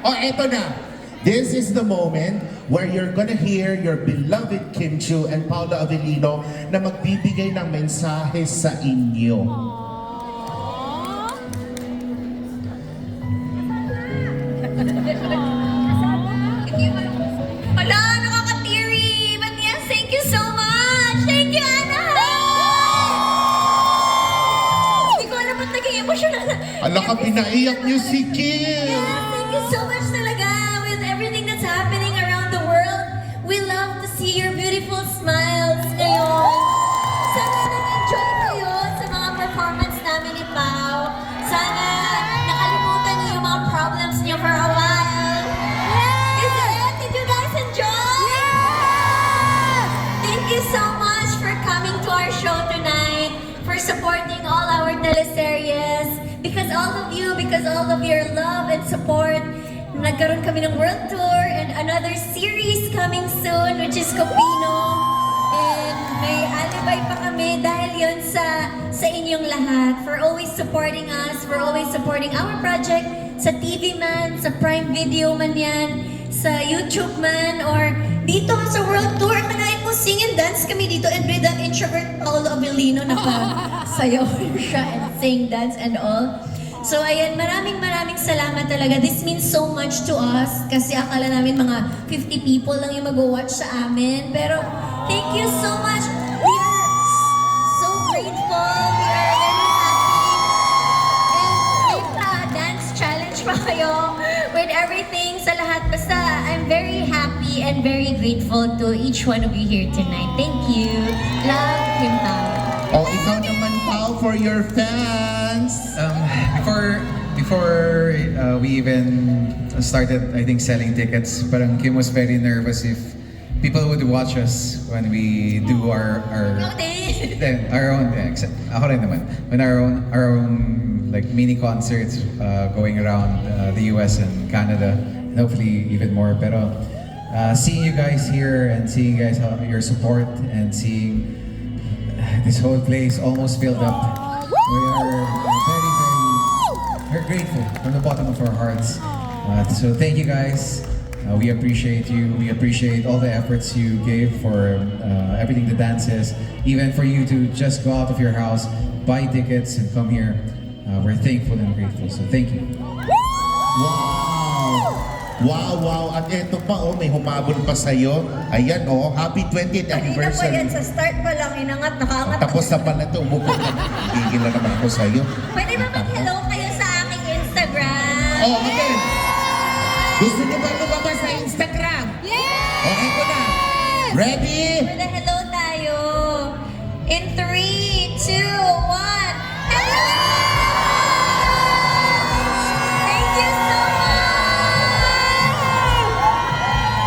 Oh, eto na. This is the moment where you're gonna hear your beloved Kim Chiu and Paula Avellino na magbibigay ng mensahe sa inyo. Wala, nakaka-teary. But yes, thank you so much. Thank you, Anna. Hindi ko alam ba't naging emotional. Ala ka, pinaiyak niyo si Kim! Yes, thank you so much talaga with everything that's happening around the world. We love to see your beautiful smiles ngayon. Sana nag-enjoy kayo sa mga performance namin ni Pao. Sana nakalimutan niyo yung mga problems niyo for a while. Is it? Did you guys enjoy? Thank you so much for coming to our show tonight, for supporting all our teleseries. Because all of your love and support, nagkaroon kami ng world tour and another series coming soon, which is Copino. And may alibay pa kami dahil yun sa inyong lahat, for always supporting us, for always supporting our project, sa TV man, sa Prime Video man yan, sa YouTube man, or dito sa world tour. Kanain mo sing and dance kami dito, and with the introvert Paolo Avellino nakasayaw siya and sing, dance and all. So ayan, maraming salamat talaga. This means so much to us kasi akala namin mga 50 people lang yung mag-watch sa amin. Pero thank you so much. We are so grateful. We are very happy. And may dance challenge pa kayo with everything sa lahat. Basta I'm very happy and very grateful to each one of you here tonight. Thank you. Love, Kim Pao. Oh, ikaw naman, Pao, for your fans. Before we even started, I think, selling tickets, parang Kim was very nervous if people would watch us when we do our own, ako rin naman, when our own like mini concerts going around the US and Canada, and hopefully even more. Pero seeing you guys here and seeing you guys your support and seeing this whole place almost filled up, we are we're grateful from the bottom of our hearts. So thank you guys. We appreciate you. We appreciate all the efforts you gave for everything the dances. Even for you to just go out of your house, buy tickets and come here. We're thankful and grateful. So thank you. Wow. At eto pa, oh, may humabol pa sa'yo. Ayan, oh, happy 20th Kanina pa anniversary. yan, sa start pa lang, inangat, nakaangat. Tapos na pala ito, umupo na. Gigil na naman ako sa'yo. Pwede ba mag-hello kayo sa aking Instagram? Oh, again. Gusto niyo ba lumabas sa Instagram? Yeah! Okay ko na. Ready? For the hello tayo. In 3, 2, 1. Hello! Thank you so much!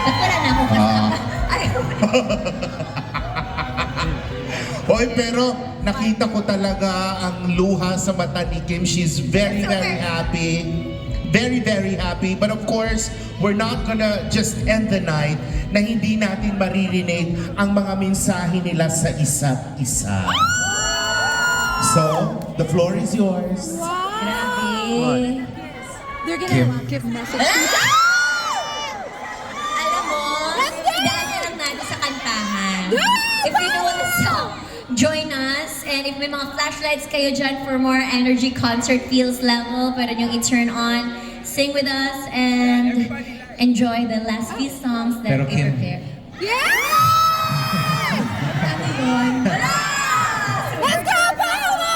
Ba't wala na ako kasama? Hoy, pero nakita ko talaga ang luha sa mata ni Kim. She's very happy. Very happy. But of course, we're not gonna just end the night na hindi natin maririnig ang mga mensahe nila sa isa't isa. So, the floor is yours. Grabe. They're gonna give messages. Alam mo, dahil na lang natin sa kantahan. If you know the song, join us. And if may mga flashlights kayo dyan for more energy concert feels level, pwede nyo i-turn on, sing with us, and enjoy the last few songs that Pero we Kim, prepared. Yeah! Ano yun? Let's go, Paolo!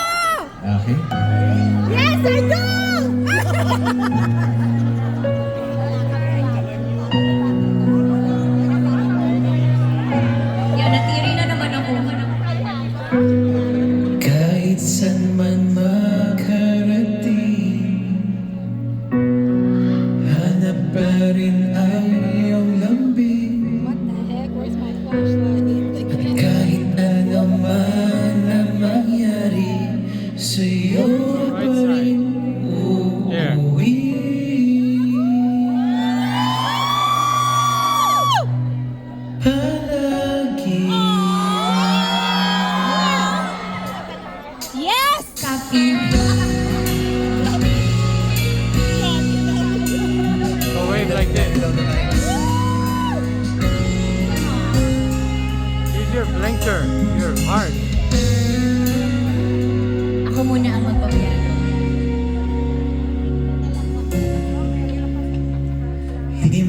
Okay. Yes, I do! Yan, natiri na naman ako. Kahit saan man makarating, hanap pa rin ang iyong lambing. What the heck? Where's my flashlight? At kahit ano man na mangyari, sa'yo pa rin uuwi. Palagi. Yes! Copy. Oh,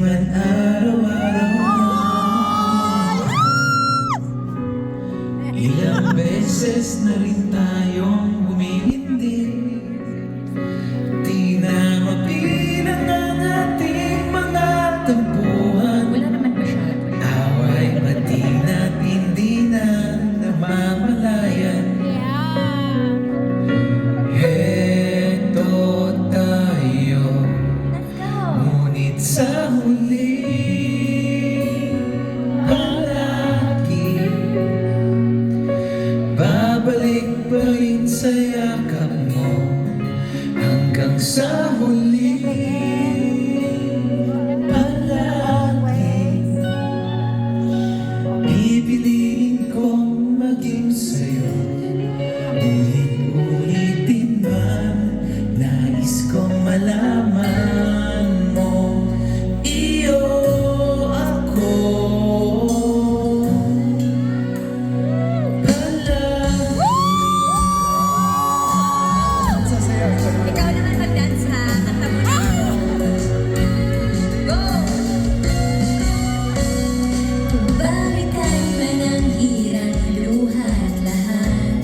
man araw-araw na ilang beses na rin tayong humihindi. Di na mabilang ang ating mga tampuhan. Wala naman masyado. Away pati na't hindi na namamalayan. Heto tayo, Let's go! ngunit sa huli palagi babalik pa rin sa yakap mo hanggang sa huli palagi pipiliin kong maging sa'yo. Ulit-ulitin man, nais kong malaman mo, iyo ako. Ikaw naman mag-dance ha. Kanta mo na. Go! Balikan man ang hirap, luha at lahat.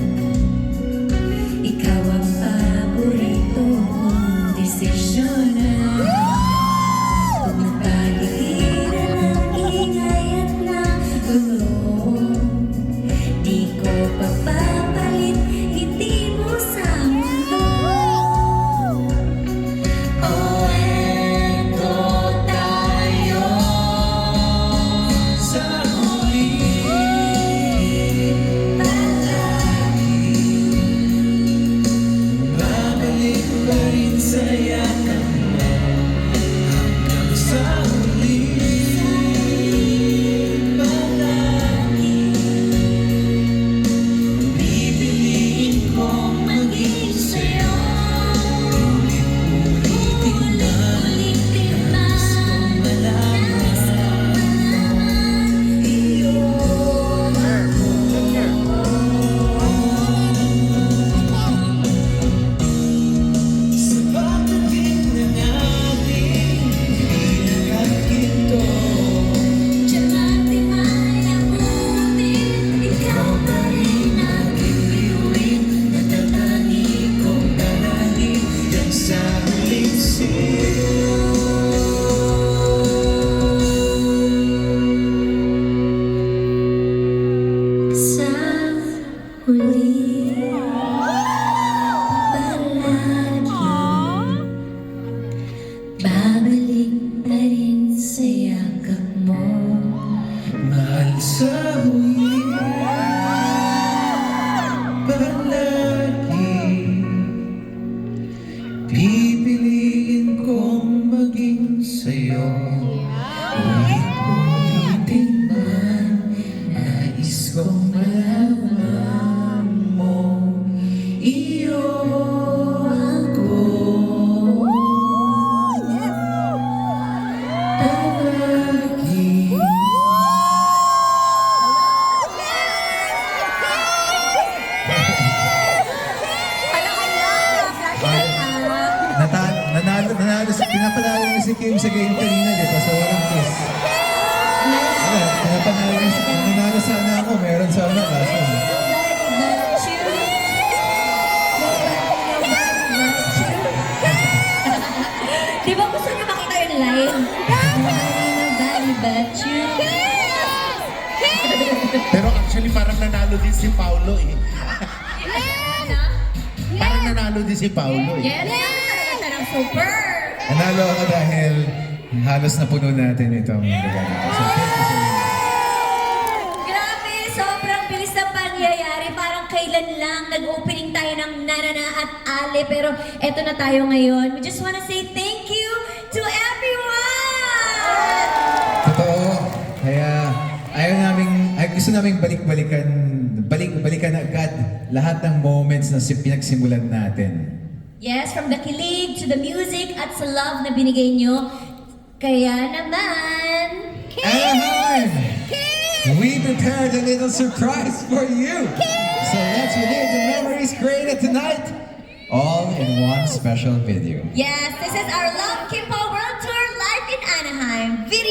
Ikaw ang paborito kong desisyonan. Kung magpaligiran ang ingay at ng gulo, di ko papapalit, hindi mo sa mundo. O eto tayo Sa huli palagi. babalik pa rin sa yakap mo hanggang sa huli palagi pipiliin kong maging sa'yo. Ulit-ulitin man, Ulitin nais kong malaman iyo sa pagdating ng ating pinakaginto. Diamante man ang butin, ikaw pa rin ang Bituin na tatangin kong dalangin yan sa huling sa huli palagi. Babalik na rin sa yakap mo. mahal sa huli palagi pipiliin kong maging sa'yo. Ulit-ulitin man, nais kong malaman mo, iyo ako. Palagi. Pinapalala si Kim sa game kanina, di ba? So walang kiss. Nanalo sana ako, meron sana kaso. Di ba gusto niyo makita yung live? Nobody but you. Pero actually parang nanalo din si Paulo eh. Parang nanalo din si Paulo eh. Yes, siya ng super. Nanalo ako dahil halos na puno natin itong lugar dito. So thank you so much. Grabe, sobrang bilis ng pangyayari. Parang kailan lang nag-opening tayo ng Nanana at Ale. Pero eto na tayo ngayon. We just wanna say thank you to everyone! Totoo. Kaya gusto naming balikan agad lahat ng moments na pinagsimulan natin. Yes, from the kilig to the music at sa love na binigay nyo. Kaya naman... Anaheim! We prepared a little surprise for you! So let's relive the memories created tonight, all in one special video. Yes, this is our Love Kimpo World Tour live in Anaheim. Video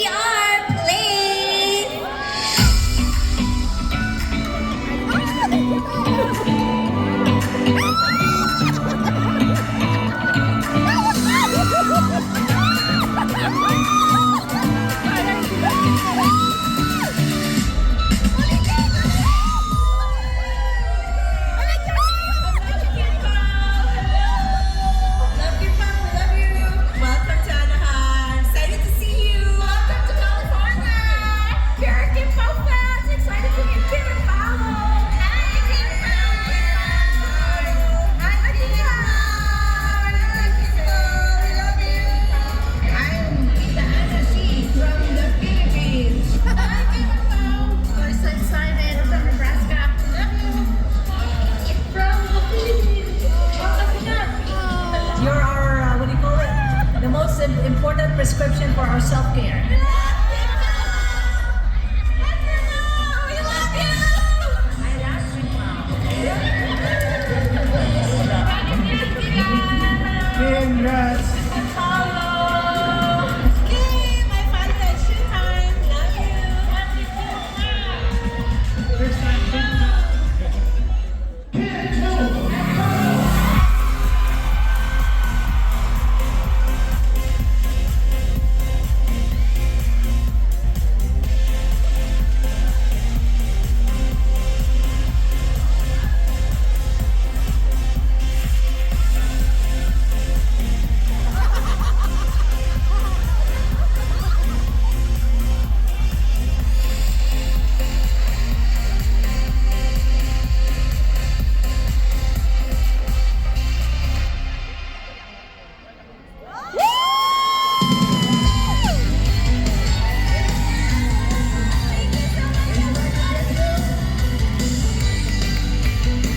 an important prescription for our self-care. Congrats! Yay, my foundation time. Love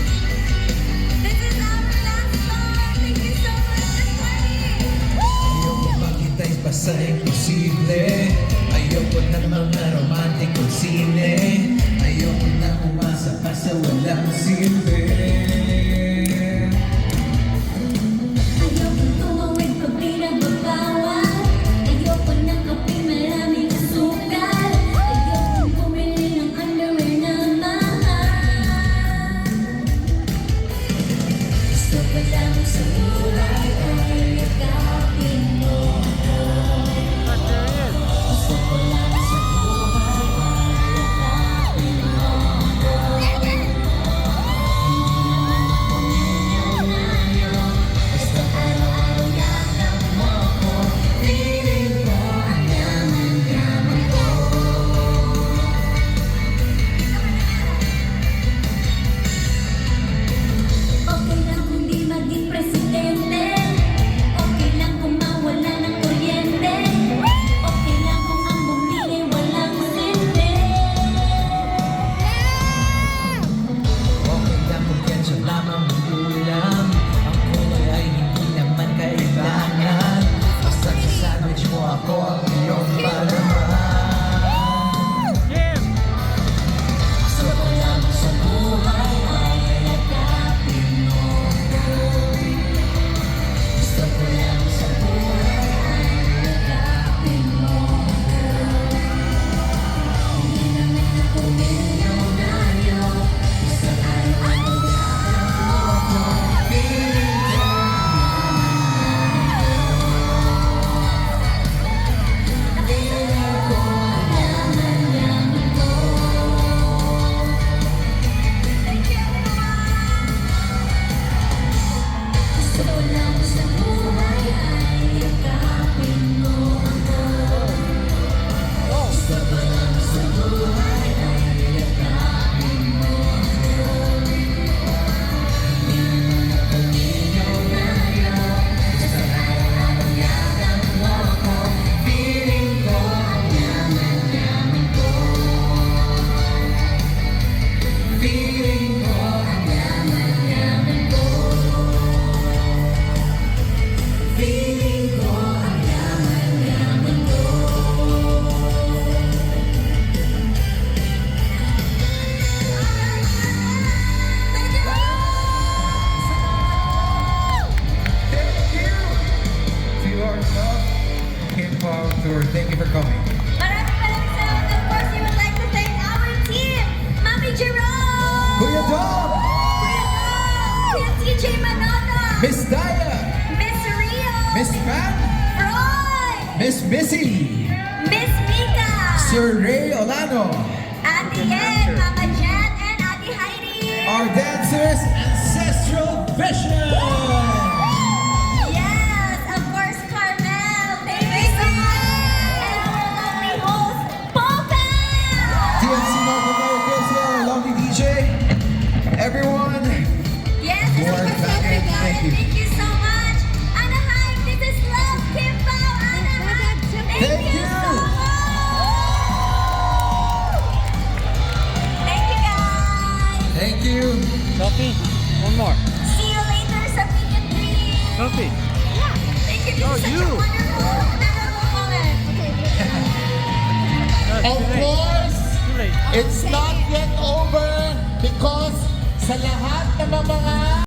This is our last song. Thank you so much, everybody. Ayoko makita'y basta imposible. Ayoko na mga romantikong sine. Ayoko na umasa pa sa walang silbi. Ayokong tumawid pag pinagbabawal. Ayoko ng kaping maraming asukal. Ayokong bumili ng underwear na mahal. Gusto ko lang sa buhay ay yakapin mo ako. Gusto ko lang sa buhay ay yakapin mo ako. Basta araw-araw yakap mo ako. Feeling ko ang yaman-yaman ko. Okay lang kung di maging presidente. Okay lang kung mawala ng kuryente. Okay lang kung ang bumili walang sente. Okay lang kung yan siya lamang ang ulam. Ang kulay ay hindi naman kailangan. Basta sa sandwich mo ako ang iyong palaman. Gusto ko lang sa buhay ay yakapin mo ako. Gusto ko lang sa buhay ay yakapin mo ako. Hindi naman ako milyonaryo. Basta araw-araw yakap mo ako. Feeling ko ang yaman-yaman ko. Thank you, everyone! Gusto ko lang sa buhay ay yakapin mo ako. Gusto ko lang sa buhay ay yakapin mo ako. Hindi naman ako milyonaryo. Basta araw-araw yakap mo ako. Feeling ko ang yaman-yaman ko. Feeling ko ang yaman-yaman ko. Feeling ko ang yaman-yaman ko. Thank you! Thank you to our love Kim Pao Tour. Thank you for coming. Maraming salamat. Of course, we would like to thank our team. Mami Jerome! Kuya Dom! Kuya Dom! Kuya TJ Manolo! Miss Daya! Miss Rio! Miss Pam! Roy! Miss Missy! Miss Mika! Sir Ray Olano! Ate Yen, Mama Jan, and Ate Heidi! Our dancers, Ancestral Vision! Yes, of course, Carmel! Thank you so much! And our lovely host, Polka! TNC North America, our lovely DJ. Everyone, Yes, this is More for than- Cedric, thank you. Thank you so much! Anaheim, this is Love Kim Pao, Anaheim! Thank Thank you you. so much! Thank you, guys! thank you. Sophie, one more. See you later sa Weekend 3! Sophie. Yeah, thank You're doing such a wonderful, memorable moment. Okay. Of course, it's not yet over because sa lahat ng mga